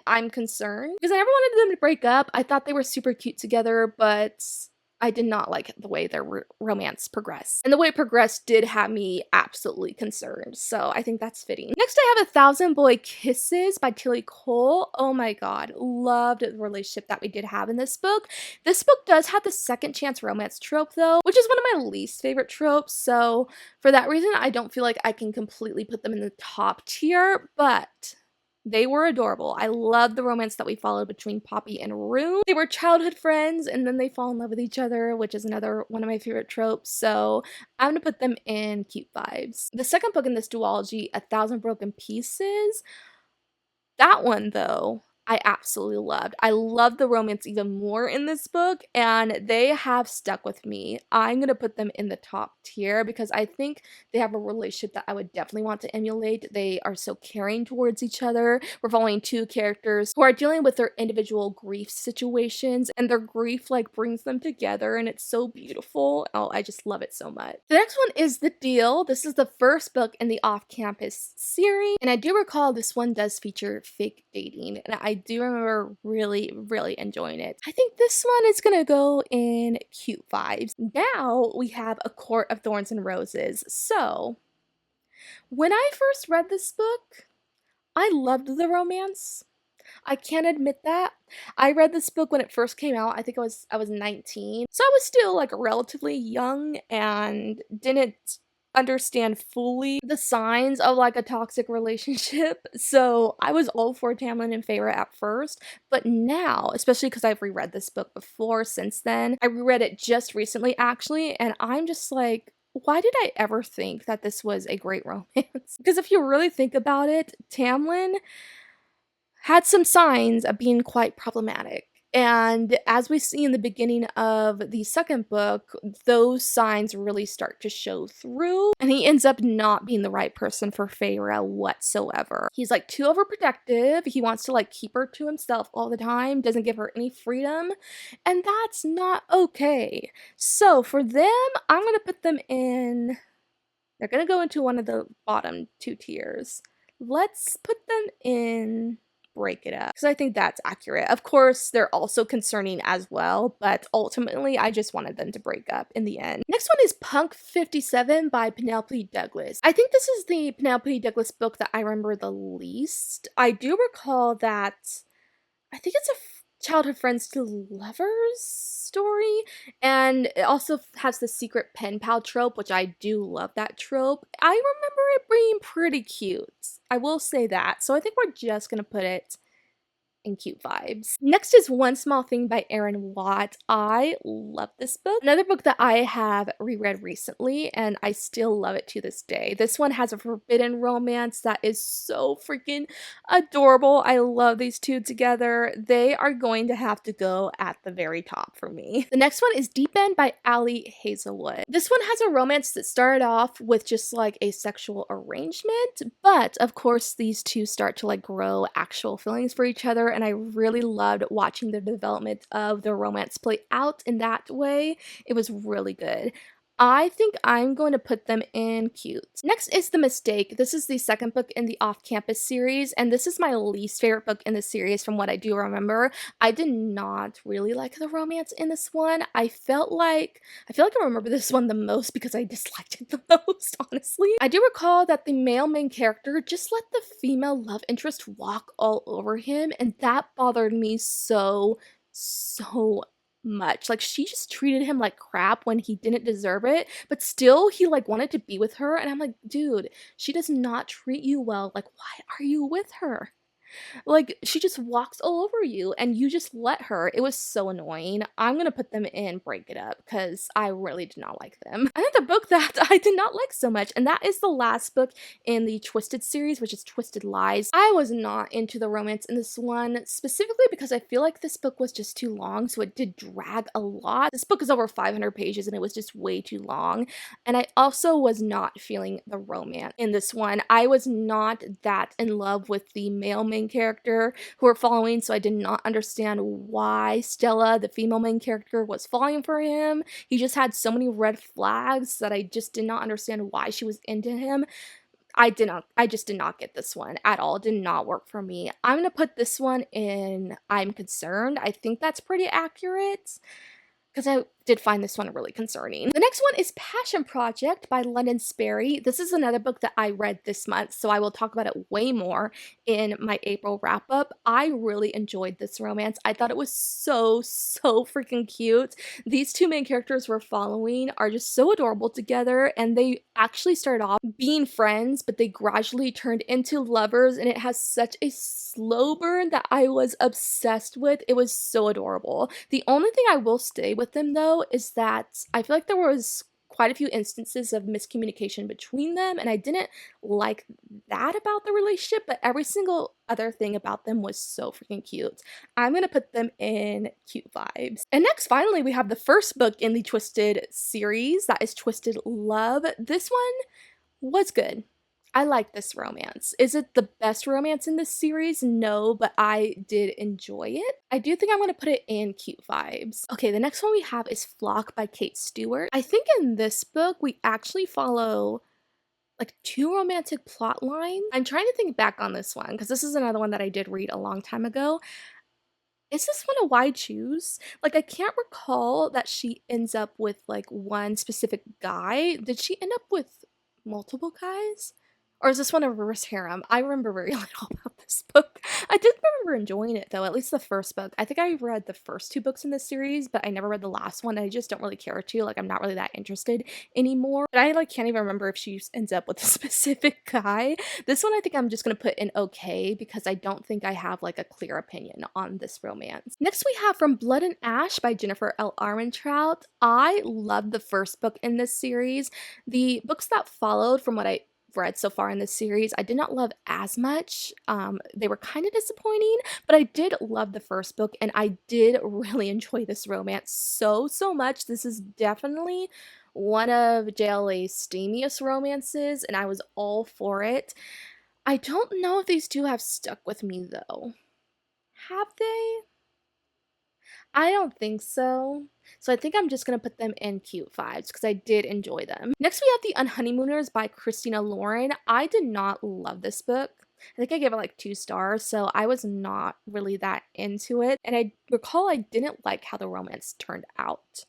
I'm concerned, because I never wanted them to break up. I thought they were super cute together, but I did not like the way their romance progressed. And the way it progressed did have me absolutely concerned, so I think that's fitting. Next, I have A Thousand Boy Kisses by Tilly Cole. Oh my god, loved the relationship that we did have in this book. This book does have the second chance romance trope though, which is one of my least favorite tropes, so for that reason, I don't feel like I can completely put them in the top tier, but They were adorable. I love the romance that we followed between Poppy and Rune. They were childhood friends and then they fall in love with each other, which is another one of my favorite tropes. So I'm gonna put them in cute vibes. The second book in this duology, A Thousand Broken Pieces, that one, though, I absolutely loved. I love the romance even more in this book, and they have stuck with me. I'm gonna put them in the top tier because I think they have a relationship that I would definitely want to emulate. They are so caring towards each other. We're following two characters who are dealing with their individual grief situations, and their grief like brings them together, and it's so beautiful. Oh, I just love it so much. The next one is The Deal. This is the first book in the off-campus series, and I do recall this one does feature fake dating, and I do remember really enjoying it. I think this one is gonna go in cute vibes. Now we have A Court of Thorns and Roses. So when I first read this book, I loved the romance. I can't admit that. I read this book when it first came out. I think I was 19. So I was still like relatively young and didn't understand fully the signs of like a toxic relationship. So I was all for Tamlin and Feyre at first, but now, especially because I've reread this book before since then, I reread it just recently actually, and I'm just like, why did I ever think that this was a great romance? Because if you really think about it, Tamlin had some signs of being quite problematic. And as we see in the beginning of the second book, those signs really start to show through, and he ends up not being the right person for Feyre whatsoever. He's like too overprotective. He wants to like keep her to himself all the time, doesn't give her any freedom, and that's not okay. So for them, I'm gonna put them in, they're gonna go into one of the bottom two tiers. Let's put them in Break It Up because I think that's accurate. Of course, they're also concerning as well, but ultimately, I just wanted them to break up in the end. Next one is Punk 57 by Penelope Douglas. I think this is the Penelope Douglas book that I remember the least. I do recall that I think it's a childhood friends to lovers story, and it also has the secret pen pal trope, which I do love that trope. I remember it being pretty cute. I will say that. So I think we're just gonna put it and cute vibes. Next is One Small Thing by Erin Watt. I love this book. Another book that I have reread recently, and I still love it to this day. This one has a forbidden romance that is so freaking adorable. I love these two together. They are going to have to go at the very top for me. The next one is Deep End by Ali Hazelwood. This one has a romance that started off with just like a sexual arrangement, but of course these two start to like grow actual feelings for each other, and I really loved watching the development of the romance play out in that way. It was really good. I think I'm going to put them in cute. Next is The Mistake. This is the second book in the off-campus series, and this is my least favorite book in the series from what I do remember. I did not really like the romance in this one. I feel like I remember this one the most because I disliked it the most, honestly. I do recall that the male main character just let the female love interest walk all over him, and that bothered me so much. Like, she just treated him like crap when he didn't deserve it, but still he like wanted to be with her, and I'm like, dude, she does not treat you well. Like, why are you with her? Like, she just walks all over you and you just let her. It was so annoying. I'm gonna put them in Break It Up because I really did not like them. I think the book that I did not like so much, and that is the last book in the Twisted series, which is Twisted Lies. I was not into the romance in this one, specifically because I feel like this book was just too long, so it did drag a lot. This book is over 500 pages and it was just way too long, and I also was not feeling the romance in this one. I was not that in love with the male main character who we're following, so I did not understand why Stella, the female main character, was falling for him. He just had so many red flags that I just did not understand why she was into him. I just did not get this one at all. It did not work for me. I'm gonna put this one in I'm Concerned. I think that's pretty accurate because I did find this one really concerning. The next one is Passion Project by London Sperry. This is another book that I read this month, so I will talk about it way more in my April wrap up. I really enjoyed this romance. I thought it was so freaking cute. These two main characters we're following are just so adorable together, and they actually started off being friends, but they gradually turned into lovers, and it has such a slow burn that I was obsessed with. It was so adorable. The only thing I will say with them though is that I feel like there was quite a few instances of miscommunication between them, and I didn't like that about the relationship, but every single other thing about them was so freaking cute. I'm gonna put them in cute vibes. And next, finally, we have the first book in the Twisted series, that is Twisted Love. This one was good. I like this romance. Is it the best romance in this series? No, but I did enjoy it. I do think I'm going to put it in cute vibes. Okay, the next one we have is Flock by Kate Stewart. I think in this book we actually follow like two romantic plot lines. I'm trying to think back on this one because this is another one that I did read a long time ago. Is this one a Why Choose? Like, I can't recall that she ends up with like one specific guy. Did she end up with multiple guys? Or is this one a reverse harem? I remember very little about this book. I did remember enjoying it though, at least the first book. I think I read the first two books in this series, but I never read the last one. I just don't really care to. Like, I'm not really that interested anymore. But I like can't even remember if she ends up with a specific guy. This one I think I'm just gonna put in okay because I don't think I have like a clear opinion on this romance. Next we have From Blood and Ash by Jennifer L. Armentrout. I love the first book in this series. The books that followed, from what I read so far in this series, I did not love as much. They were kind of disappointing, but I did love the first book and I did really enjoy this romance so much. This is definitely one of JLA's steamiest romances and I was all for it. I don't know if these two have stuck with me though. Have they? I don't think so. So I think I'm just gonna put them in cute vibes because I did enjoy them. Next we have The Unhoneymooners by Christina Lauren. I did not love this book. I think I gave it like 2 stars, so I was not really that into it. And I recall I didn't like how the romance turned out.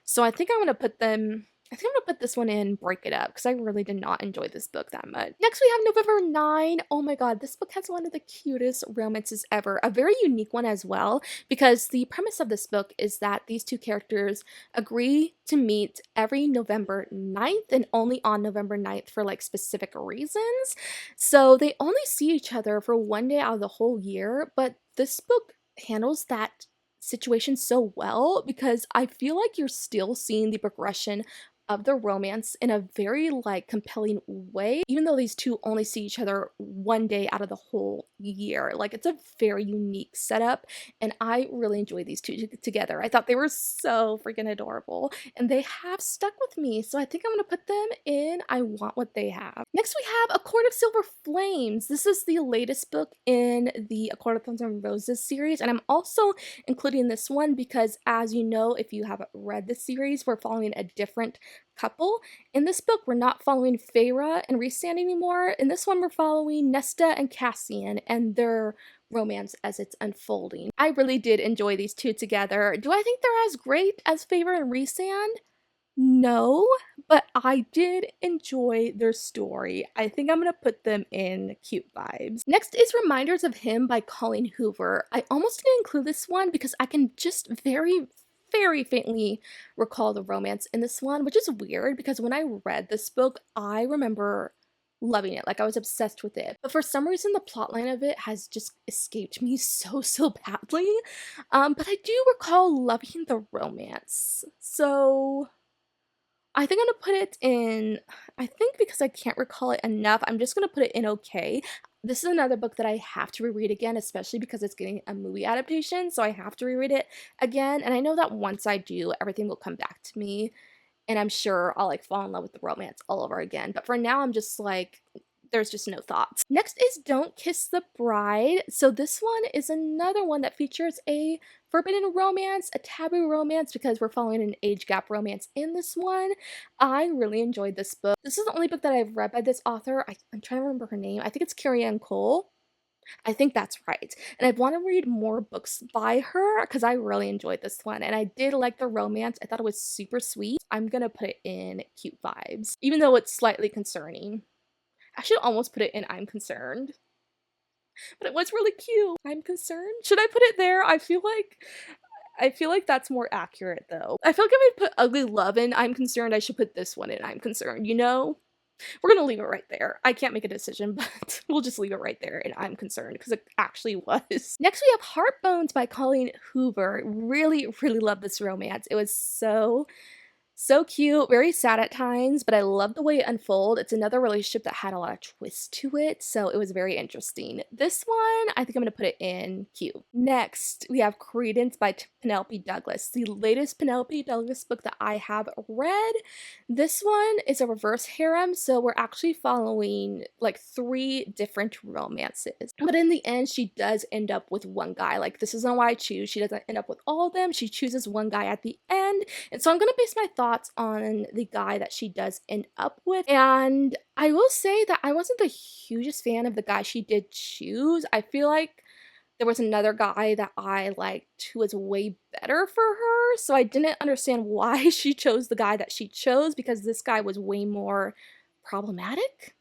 So I think I'm gonna put them I think I'm gonna put this one in Break It Up because I really did not enjoy this book that much. Next, we have November 9. Oh my god, this book has one of the cutest romances ever. A very unique one as well, because the premise of this book is that these two characters agree to meet every November 9th and only on November 9th for like specific reasons. So they only see each other for one day out of the whole year, but this book handles that situation so well because I feel like you're still seeing the progression of the romance in a very like compelling way, even though these two only see each other one day out of the whole year. Like, it's a very unique setup and I really enjoy these two together. I thought they were so freaking adorable and they have stuck with me, so I think I'm gonna put them in I Want What They Have. Next we have A Court of Silver Flames. This is the latest book in the A Court of Thorns and Roses series, and I'm also including this one because, as you know, if you haven't read the series, we're following a different couple. In this book, we're not following Feyre and Rhysand anymore. In this one, we're following Nesta and Cassian and their romance as it's unfolding. I really did enjoy these two together. Do I think they're as great as Feyre and Rhysand? No, but I did enjoy their story. I think I'm gonna put them in cute vibes. Next is Reminders of Him by Colleen Hoover. I almost didn't include this one because I can just very faintly recall the romance in this one, which is weird because when I read this book, I remember loving it. Like, I was obsessed with it. But for some reason, the plotline of it has just escaped me so badly. But I do recall loving the romance. So I think I'm gonna put it in, I think because I can't recall it enough, I'm just gonna put it in okay. This is another book that I have to reread again, especially because it's getting a movie adaptation, so I have to reread it again, and I know that once I do, everything will come back to me, and I'm sure I'll like fall in love with the romance all over again, but for now, I'm just like, there's just no thoughts. Next is Don't Kiss the Bride. So this one is another one that features a forbidden romance, a taboo romance, because we're following an age gap romance in this one. I really enjoyed this book. This is the only book that I've read by this author. I'm trying to remember her name. I think it's Carrie Ann Cole. I think that's right. And I want to read more books by her because I really enjoyed this one. And I did like the romance. I thought it was super sweet. I'm going to put it in cute vibes, even though it's slightly concerning. I should almost put it in I'm concerned, but it was really cute. I'm concerned. Should I put it there? I feel like that's more accurate though. I feel like if I put ugly love in I'm concerned, I should put this one in I'm concerned, you know? We're gonna leave it right there. I can't make a decision, but we'll just leave it right there, and I'm concerned because it actually was. Next, we have Heartbones by Colleen Hoover. Really, really love this romance. It was so cute, very sad at times, but I love the way it unfolded. It's another relationship that had a lot of twists to it, so it was very interesting. This one, I think I'm gonna put it in cute. Next, we have Credence by Penelope Douglas, the latest Penelope Douglas book that I have read. This one is a reverse harem, so we're actually following like 3 different romances. But in the end, she does end up with one guy. Like, this isn't why I choose. She doesn't end up with all of them. She chooses one guy at the end. And so I'm gonna base my thoughts on the guy that she does end up with. And I will say that I wasn't the hugest fan of the guy she did choose. I feel like there was another guy that I liked who was way better for her. So I didn't understand why she chose the guy that she chose, because this guy was way more problematic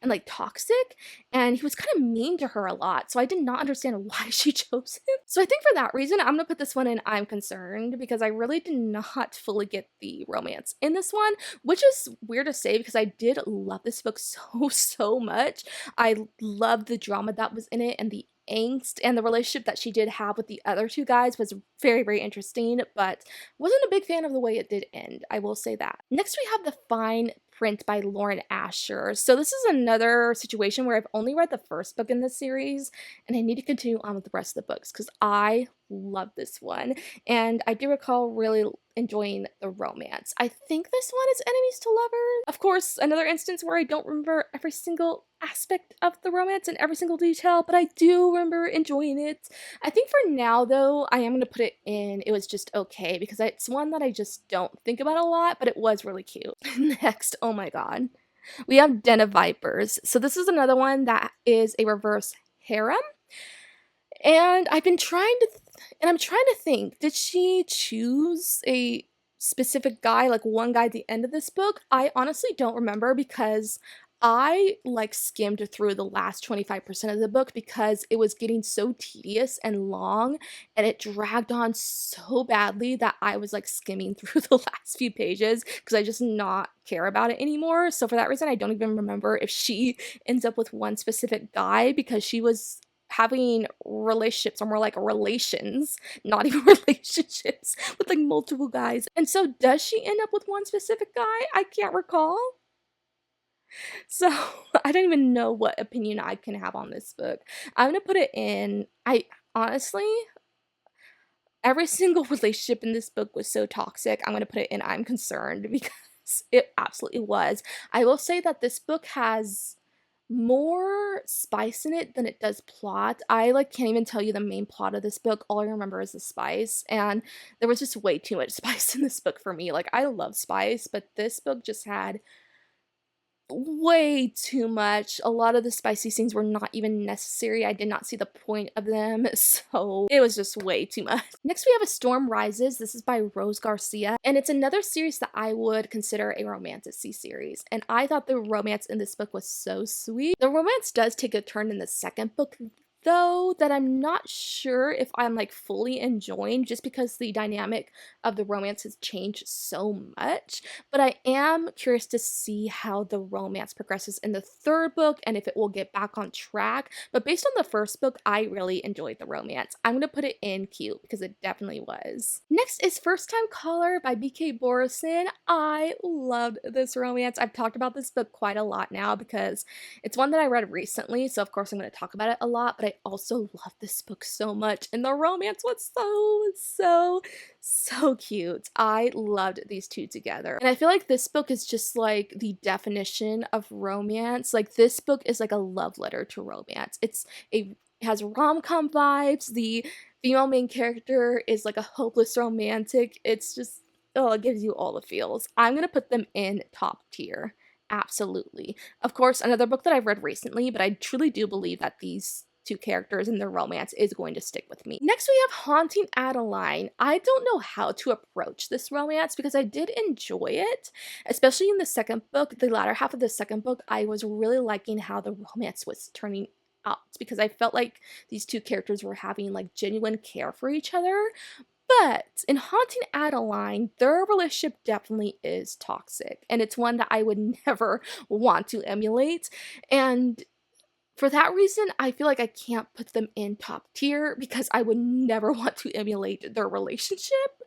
and like toxic, and he was kind of mean to her a lot, so I did not understand why she chose him. So I think for that reason I'm gonna put this one in I'm concerned, because I really did not fully get the romance in this one, which is weird to say because I did love this book so much. I loved the drama that was in it, and the angst, and the relationship that she did have with the other 2 guys was very interesting, but wasn't a big fan of the way it did end, I will say that. Next, we have The Fine Print by Lauren Asher. So this is another situation where I've only read the first book in this series, and I need to continue on with the rest of the books because I love this one, and I do recall really enjoying the romance. I think this one is enemies to lovers. Of course, another instance where I don't remember every single aspect of the romance and every single detail, but I do remember enjoying it. I think for now, though, I am going to put it in it was just okay, because it's one that I just don't think about a lot, but it was really cute. Next, oh my god, we have Den of Vipers. So this is another one that is a reverse harem. And I'm trying to think, did she choose a specific guy, like one guy at the end of this book? I honestly don't remember, because I like skimmed through the last 25% of the book because it was getting so tedious and long, and it dragged on so badly that I was like skimming through the last few pages because I just not care about it anymore. So for that reason, I don't even remember if she ends up with one specific guy, because she was having relationships, or more like relations, not even relationships, with like multiple guys. And so does she end up with one specific guy? I can't recall. So I don't even know what opinion I can have on this book. I'm gonna put it in, I honestly, every single relationship in this book was so toxic. I'm gonna put it in I'm concerned because it absolutely was. I will say that this book has more spice in it than it does plot. I like can't even tell you the main plot of this book. All I remember is the spice, and there was just way too much spice in this book for me. Like, I love spice, but this book just had way too much. A lot of the spicy scenes were not even necessary. I did not see the point of them, so it was just way too much. Next, we have A Storm Rises. This is by Rose Garcia, and it's another series that I would consider a romantasy series, and I thought the romance in this book was so sweet. The romance does take a turn in the second book, though, that I'm not sure if I'm like fully enjoying, just because the dynamic of the romance has changed so much. But I am curious to see how the romance progresses in the third book and if it will get back on track. But based on the first book, I really enjoyed the romance. I'm gonna put it in cute because it definitely was. Next is First Time Caller by BK Borison. I loved this romance. I've talked about this book quite a lot now because it's one that I read recently, so of course I'm going to talk about it a lot, but I also love this book so much, and the romance was so cute. I loved these 2 together, and I feel like this book is just like the definition of romance. Like, this book is like a love letter to romance. It has rom-com vibes. The female main character is like a hopeless romantic. It's just, oh, it gives you all the feels. I'm gonna put them in top tier. Absolutely. Of course, another book that I've read recently, but I truly do believe that these two characters and their romance is going to stick with me. Next, we have Haunting Adeline. I don't know how to approach this romance because I did enjoy it, especially in the second book. The latter half of the second book, I was really liking how the romance was turning out because I felt like these two characters were having like genuine care for each other. But in Haunting Adeline, their relationship definitely is toxic, and it's one that I would never want to emulate. And for that reason, I feel like I can't put them in top tier because I would never want to emulate their relationship.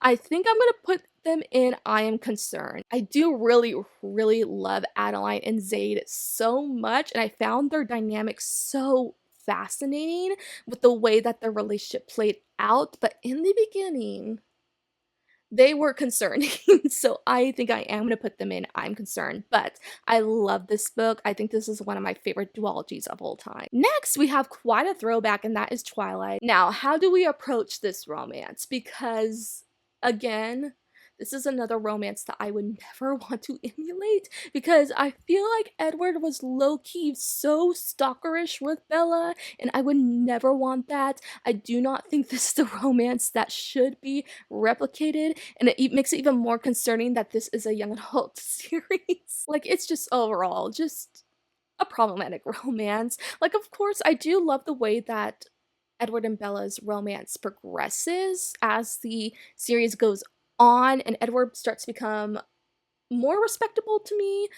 I think I'm gonna put them in I Am Concerned. I do really, really love Adeline and Zaid so much, and I found their dynamic so fascinating with the way that their relationship played out. But in the beginning, they were concerning. So I think I am gonna put them in I'm Concerned, but I love this book. I think this is one of my favorite duologies of all time. Next, we have quite a throwback, and that is Twilight. Now, how do we approach this romance? Because, again, this is another romance that I would never want to emulate because I feel like Edward was low-key so stalkerish with Bella, and I would never want that. I do not think this is the romance that should be replicated, and it makes it even more concerning that this is a young adult series. Like, it's just overall just a problematic romance. Like, of course, I do love the way that Edward and Bella's romance progresses as the series goes on, and Edward starts to become more respectable to me.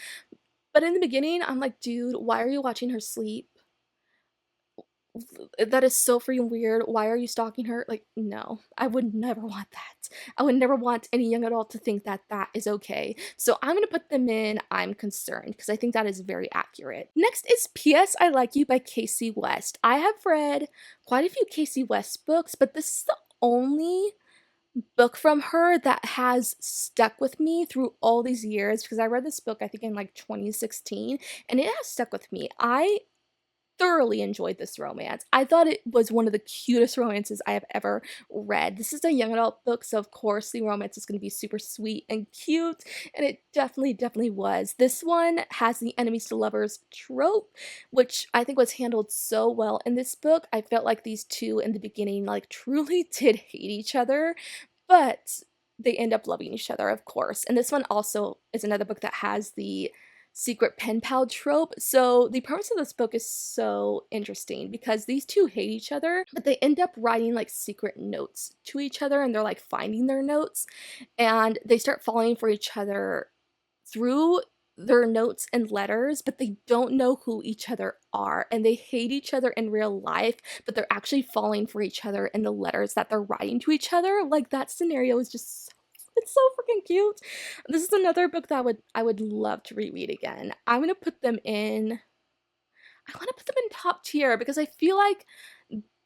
But in the beginning, I'm like, dude, why are you watching her sleep? That is so freaking weird. Why are you stalking her? Like, no, I would never want that. I would never want any young adult to think that that is okay. So I'm gonna put them in I'm Concerned because I think that is very accurate. Next is P.S. I Like You by Casey West. I have read quite a few Casey West books, but this is the only book from her that has stuck with me through all these years because I read this book I think in like 2016 and it has stuck with me. I thoroughly enjoyed this romance. I thought it was one of the cutest romances I have ever read. This is a young adult book, so of course the romance is going to be super sweet and cute, and it definitely was. This one has the enemies to lovers trope, which I think was handled so well in this book. I felt like these two in the beginning like truly did hate each other, but they end up loving each other, of course. And this one also is another book that has the secret pen pal trope. So the premise of this book is so interesting because these two hate each other, but they end up writing like secret notes to each other and they're like finding their notes and they start falling for each other through their notes and letters, but they don't know who each other are and they hate each other in real life, but they're actually falling for each other in the letters that they're writing to each other. Like that scenario is just it's so freaking cute. This is another book that I would love to reread again. I'm gonna put them in. I want to put them in top tier because I feel like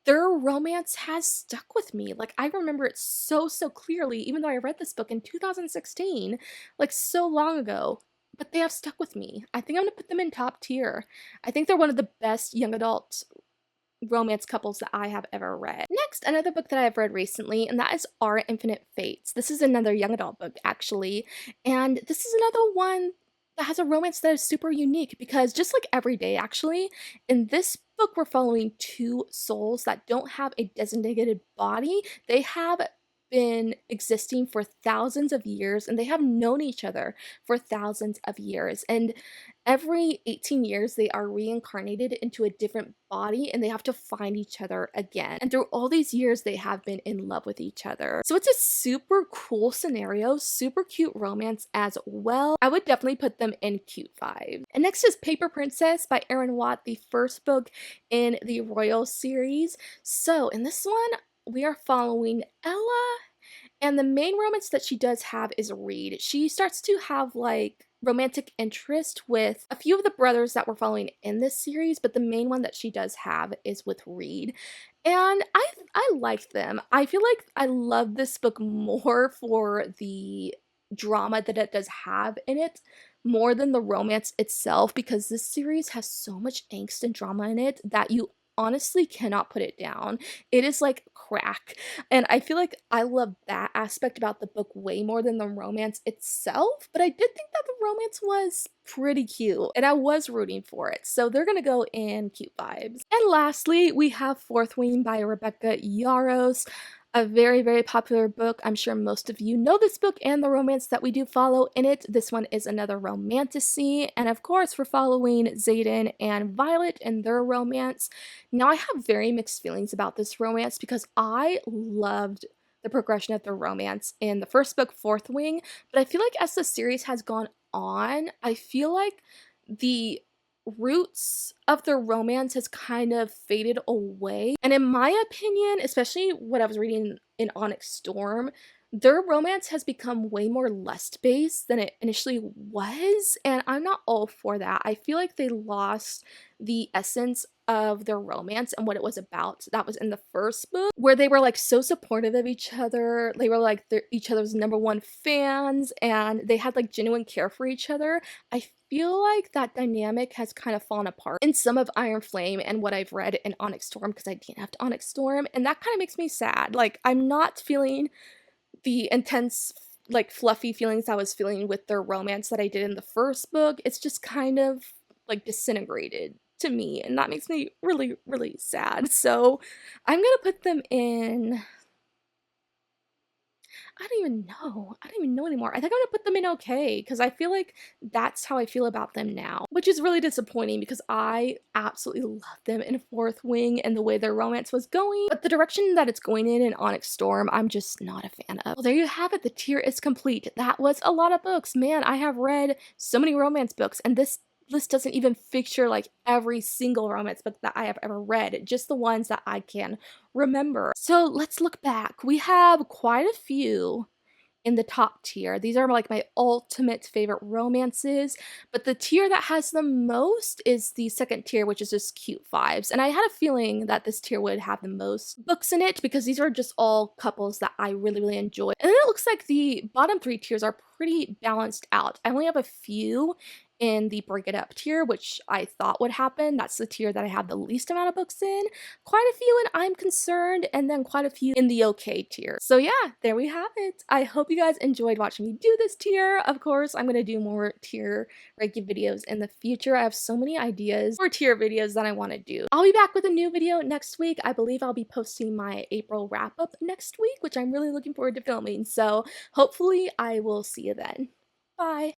their romance has stuck with me. Like I remember it so clearly, even though I read this book in 2016, like so long ago. But they have stuck with me. I think I'm gonna put them in top tier. I think they're one of the best young adult romance couples that I have ever read. Next, another book that I've read recently, and that is Our Infinite Fates. This is another young adult book, actually, and this is another one that has a romance that is super unique because just like every day, actually, in this book we're following two souls that don't have a designated body. They have been existing for thousands of years and they have known each other for thousands of years, and every 18 years they are reincarnated into a different body and they have to find each other again, and through all these years they have been in love with each other. So it's a super cool scenario, super cute romance as well. I would definitely put them in cute 5. And next is Paper Princess by Erin Watt, the first book in the Royal series. So in this one we are following Ella, and the main romance that she does have is Reed. She starts to have like romantic interest with a few of the brothers that we're following in this series, but the main one that she does have is with Reed. And I like them. I feel like I love this book more for the drama that it does have in it more than the romance itself because this series has so much angst and drama in it that you honestly cannot put it down. It is like crack. And I feel like I love that aspect about the book way more than the romance itself, but I did think that the romance was pretty cute and I was rooting for it. So they're gonna go in cute vibes. And lastly, we have Fourth Wing by Rebecca Yarros, a very, very popular book. I'm sure most of you know this book and the romance that we do follow in it. This one is another romantasy, and of course, we're following Xaden and Violet and their romance. Now, I have very mixed feelings about this romance because I loved the progression of the romance in the first book, Fourth Wing, but I feel like as the series has gone on, I feel like the roots of their romance has kind of faded away. And in my opinion, especially what I was reading in Onyx Storm, their romance has become way more lust-based than it initially was, and I'm not all for that. I feel like they lost the essence of their romance and what it was about. That was in the first book, where they were like so supportive of each other. They were like each other's #1 fans, and they had like genuine care for each other. I feel like that dynamic has kind of fallen apart in some of Iron Flame and what I've read in Onyx Storm, because I didn't have to Onyx Storm, and that kind of makes me sad. Like, I'm not feeling the intense, like, fluffy feelings I was feeling with their romance that I did in the first book. It's just kind of like disintegrated to me, and that makes me really, really sad. So I'm gonna put them in, I don't even know anymore. I think I'm gonna put them in okay, because I feel like that's how I feel about them now, which is really disappointing because I absolutely love them in Fourth Wing and the way their romance was going, but the direction that it's going in Onyx Storm, I'm just not a fan of. Well, there you have it. The tier is complete. That was a lot of books. Man, I have read so many romance books, and this list doesn't even feature like every single romance book that I have ever read, just the ones that I can remember. So let's look back. We have quite a few in the top tier. These are like my ultimate favorite romances, but the tier that has the most is the second tier, which is just cute vibes. And I had a feeling that this tier would have the most books in it because these are just all couples that I really, really enjoy. And then it looks like the bottom 3 tiers are pretty balanced out. I only have a few in the Break It Up tier, which I thought would happen. That's the tier that I have the least amount of books in. Quite a few in I'm Concerned, and then quite a few in the okay tier. So yeah, there we have it. I hope you guys enjoyed watching me do this tier. Of course, I'm gonna do more tier ranking videos in the future. I have so many ideas for tier videos that I want to do. I'll be back with a new video next week. I believe I'll be posting my April wrap-up next week, which I'm really looking forward to filming. So hopefully I will see you then. Bye!